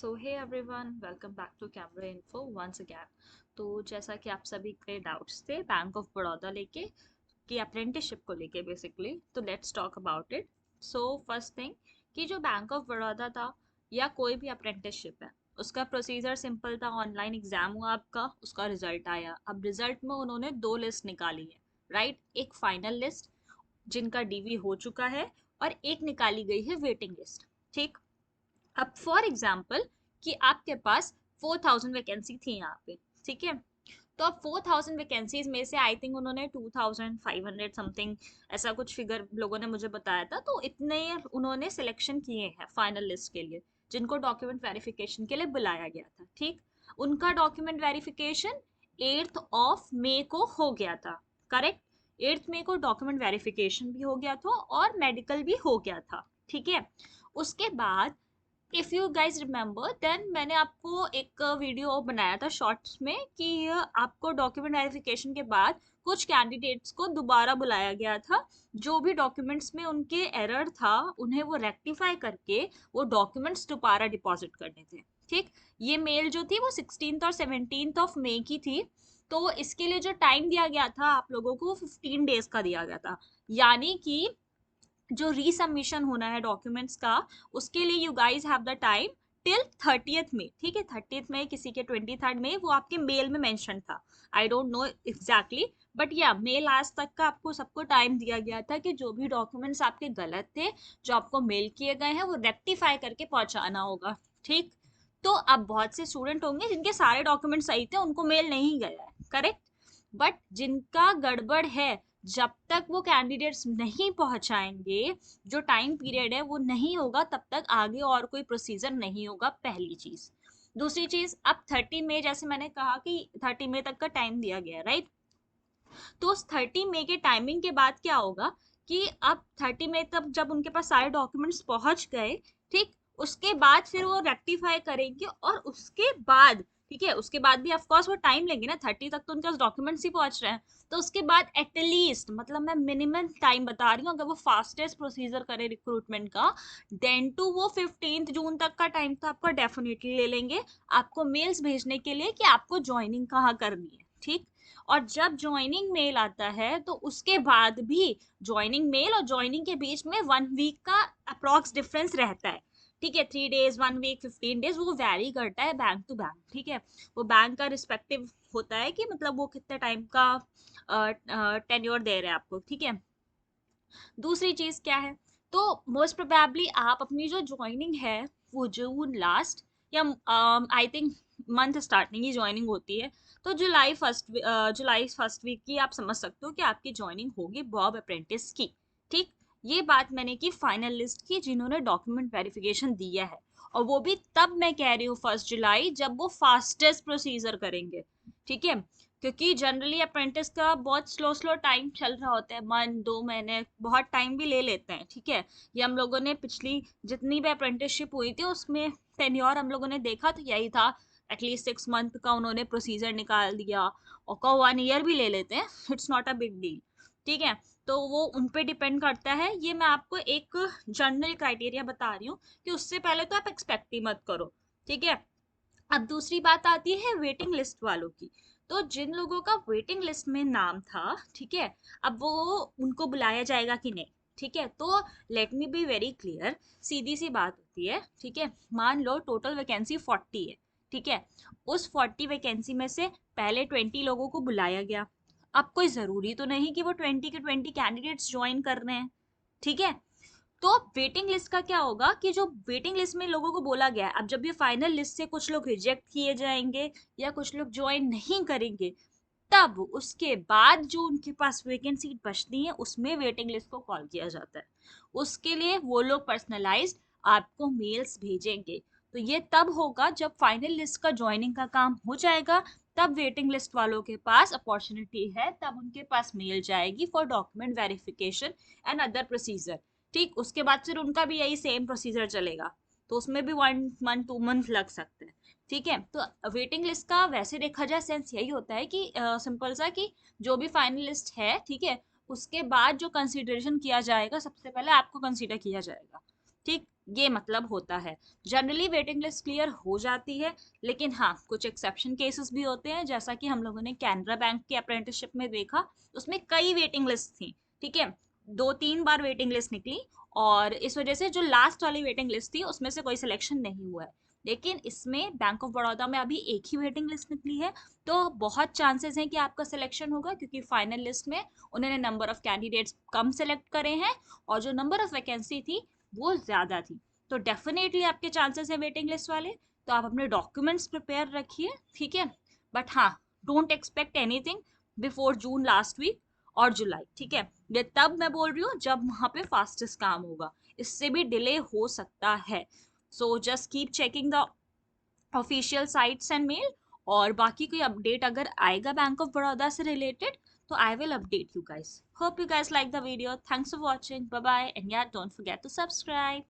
So hey everyone, welcome back to camera info once again. तो जैसा कि आप सभी के डाउट्स थे बैंक ऑफ बड़ौदा लेके कि अप्रेंटिसशिप को लेके बेसिकली, तो let's talk about it. So first thing कि जो बैंक ऑफ बड़ौदा था या कोई भी अप्रेंटिसशिप है, उसका प्रोसीजर सिंपल था। ऑनलाइन एग्जाम हुआ आपका, उसका रिजल्ट आया। अब रिजल्ट में उन्होंने दो लिस्ट निकाली है, राइट? एक फाइनल लिस्ट जिनका डीवी हो चुका है और एक निकाली गई है वेटिंग लिस्ट। ठीक। अब फॉर एग्जाम्पल कि आपके पास 4000 वैकेंसी थी यहाँ पे, ठीक है? तो अब 4000 वैकेंसीज में से आई थिंक उन्होंने 2500 समथिंग ऐसा कुछ फिगर लोगों ने मुझे बताया था, तो इतने उन्होंने सिलेक्शन किए हैं फाइनल लिस्ट के लिए, जिनको डॉक्यूमेंट वेरिफिकेशन के लिए बुलाया गया था। ठीक। उनका डॉक्यूमेंट वेरिफिकेशन 8 मई को हो गया था, करेक्ट? 8 मई को डॉक्यूमेंट वेरिफिकेशन भी हो गया था और मेडिकल भी हो गया था, ठीक है? उसके बाद if you guys remember then मैंने आपको एक वीडियो बनाया था शॉर्ट्स में कि आपको डॉक्यूमेंट वेरिफिकेशन के बाद कुछ कैंडिडेट्स को दोबारा बुलाया गया था। जो भी डॉक्यूमेंट्स में उनके एरर था उन्हें वो रेक्टिफाई करके वो डॉक्यूमेंट्स दोबारा डिपॉजिट करने थे। ठीक। ये मेल जो थी वो 16 और 17 मई की थी। तो इसके लिए जो टाइम दिया गया था आप लोगों को 15 डेज का दिया गया था। यानी कि जो रीसबमिशन होना है डॉक्यूमेंट्स का, उसके लिए you guys have the time till 30th मई। ठीक है, 30th मई, किसी के 23rd मई, वो आपके मेल में मेंशन था। I don't know exactly, but या मेल आज तक का आपको सबको टाइम दिया गया था कि जो भी डॉक्यूमेंट्स आपके गलत थे, जो आपको मेल किए गए हैं, वो रेक्टिफाई करके पहुंचाना होगा। ठीक। तो अब बहुत से स्टूडेंट होंगे जिनके सारे डॉक्यूमेंट सही थे, उनको मेल नहीं गया है, करेक्ट? बट जिनका गड़बड़ है, जब तक वो कैंडिडेट्स नहीं पहुंचाएंगे, जो टाइम पीरियड है वो नहीं होगा, तब तक आगे और कोई प्रोसीजर नहीं होगा, पहली चीज। दूसरी चीज, अब 30 मई, जैसे मैंने कहा कि 30 मई तक का टाइम दिया गया है, राइट? तो उस 30 मई के टाइमिंग के बाद क्या होगा कि अब 30 मई तक जब उनके पास सारे डॉक्यूमेंट्स पहुंच गए, ठीक, उसके बाद फिर वो रेक्टिफाई करेंगे और उसके बाद, ठीक है, उसके बाद भी ऑफ कोर्स वो टाइम लेंगे ना, 30 तक तो उनके पास डॉक्यूमेंट्स ही पहुंच रहे हैं। तो उसके बाद एटलीस्ट, मतलब मैं मिनिमम टाइम बता रही हूँ, अगर वो फास्टेस्ट प्रोसीजर करे रिक्रूटमेंट का, देन टू वो 15 जून तक का टाइम तो आपको डेफिनेटली ले लेंगे, आपको मेल्स भेजने के लिए कि आपको ज्वाइनिंग कहाँ करनी है। ठीक। और जब ज्वाइनिंग मेल आता है तो उसके बाद भी ज्वाइनिंग मेल और ज्वाइनिंग के बीच में 1 वीक का अप्रॉक्स डिफरेंस रहता है। ठीक है, 3 डेज, 1 वीक, 15 डेज, वो वैरी करता है बैंक टू बैंक। ठीक है, वो बैंक का रिस्पेक्टिव होता है कि मतलब वो कितने टाइम का टेन्योर दे रहे हैं आपको। ठीक है। दूसरी चीज क्या है, तो मोस्ट प्रोबेबली आप अपनी जो ज्वाइनिंग है वो जून लास्ट या I think month starting he joining होती है, तो जुलाई फर्स्ट वीक की आप समझ सकते हो कि आपकी ज्वाइनिंग होगी बॉब अप्रेंटिस की। ठीक। ये बात मैंने की फाइनल लिस्ट की, जिन्होंने डॉक्यूमेंट वेरिफिकेशन दिया है, और वो भी तब मैं कह रही हूँ 1 जुलाई, जब वो फास्टेस्ट प्रोसीजर करेंगे। ठीक है, क्योंकि जनरली अप्रेंटिस का बहुत स्लो स्लो टाइम चल रहा होता है, 1-2 महीने, बहुत टाइम भी ले लेते हैं। ठीक है, ये हम लोगों ने पिछली जितनी भी अप्रेंटिसशिप हुई थी उसमें टेन्योर हम लोगों ने देखा तो यही था, एटलीस्ट 6 मंथ का उन्होंने प्रोसीजर निकाल दिया, और का 1 ईयर भी ले लेते हैं, it's not a big deal. ठीक है, तो वो उन पे डिपेंड करता है। ये मैं आपको एक जनरल क्राइटेरिया बता रही हूँ कि उससे पहले तो आप एक्सपेक्ट ही मत करो। ठीक है। अब दूसरी बात आती है वेटिंग लिस्ट वालों की। तो जिन लोगों का वेटिंग लिस्ट में नाम था, ठीक है, अब वो उनको बुलाया जाएगा कि नहीं? ठीक है, तो let me be very clear, सीधी सी बात होती है। ठीक है, मान लो टोटल वैकेंसी 40 है। ठीक है, उस 40 वैकेंसी में से पहले 20 लोगों को बुलाया गया। अब कोई जरूरी तो नहीं कि वो 20 के 20 कैंडिडेट्स ज्वाइन कर रहे हैं। ठीक है, तो वेटिंग लिस्ट का क्या होगा कि जो वेटिंग लिस्ट में लोगों को बोला गया है, अब जब ये फाइनल लिस्ट से कुछ लोग रिजेक्ट किए जाएंगे या कुछ लोग ज्वाइन नहीं करेंगे, तब उसके बाद जो उनके पास वेकेंट सीट बचती है उसमें वेटिंग लिस्ट को कॉल किया जाता है। उसके लिए वो लोग पर्सनलाइज्ड आपको मेल्स भेजेंगे। तो ये तब होगा जब फाइनल लिस्ट का ज्वाइनिंग का काम हो जाएगा, तब वेटिंग लिस्ट वालों के पास अपॉर्चुनिटी है, तब उनके पास मेल जाएगी for document verification and other procedure. ठीक, उसके बाद फिर उनका भी यही सेम प्रोसीजर चलेगा, तो उसमें भी 1 मंथ 2 मंथ लग सकते हैं। ठीक है, तो वेटिंग लिस्ट का वैसे देखा जाए सेंस यही होता है कि सिंपल सा कि जो भी फाइनल लिस्ट है, ठीक है, उसके बाद जो कंसीडरेशन किया जाएगा, सबसे पहले आपको कंसीडर किया जाएगा। ठीक। ये मतलब होता है। जनरली वेटिंग लिस्ट क्लियर हो जाती है, लेकिन हाँ कुछ एक्सेप्शन केसेस भी होते हैं, जैसा कि हम लोगों ने कैनरा बैंक के अप्रेंटिसशिप में देखा। उसमें कई वेटिंग लिस्ट थी, ठीक है, 2-3 बार वेटिंग लिस्ट निकली, और इस वजह से जो लास्ट वाली वेटिंग लिस्ट थी उसमें से कोई सिलेक्शन नहीं हुआ है। लेकिन इसमें बैंक ऑफ बड़ौदा में अभी एक ही वेटिंग लिस्ट निकली है, तो बहुत चांसेस हैं कि आपका सिलेक्शन होगा, क्योंकि फाइनल लिस्ट में उन्होंने number of candidates come select करे हैं, और जो नंबर ऑफ वैकेंसी थी वो ज्यादा थी। तो डेफिनेटली आपके चांसेस है वेटिंग लिस्ट वाले। तो आप अपने डॉक्यूमेंट्स प्रिपेयर रखिए, ठीक है। बट हाँ, don't expect anything before June last week और जुलाई, ठीक है। ये तब मैं बोल रही हूँ जब वहां पे फास्टेस्ट काम होगा, इससे भी डिले हो सकता है। So just keep checking the official sites and mail, और बाकी कोई अपडेट अगर आएगा बैंक ऑफ बड़ौदा से रिलेटेड, तो I will update you guys. Hope you guys like the video. Thanks for watching. Bye bye, and yeah, don't forget to subscribe.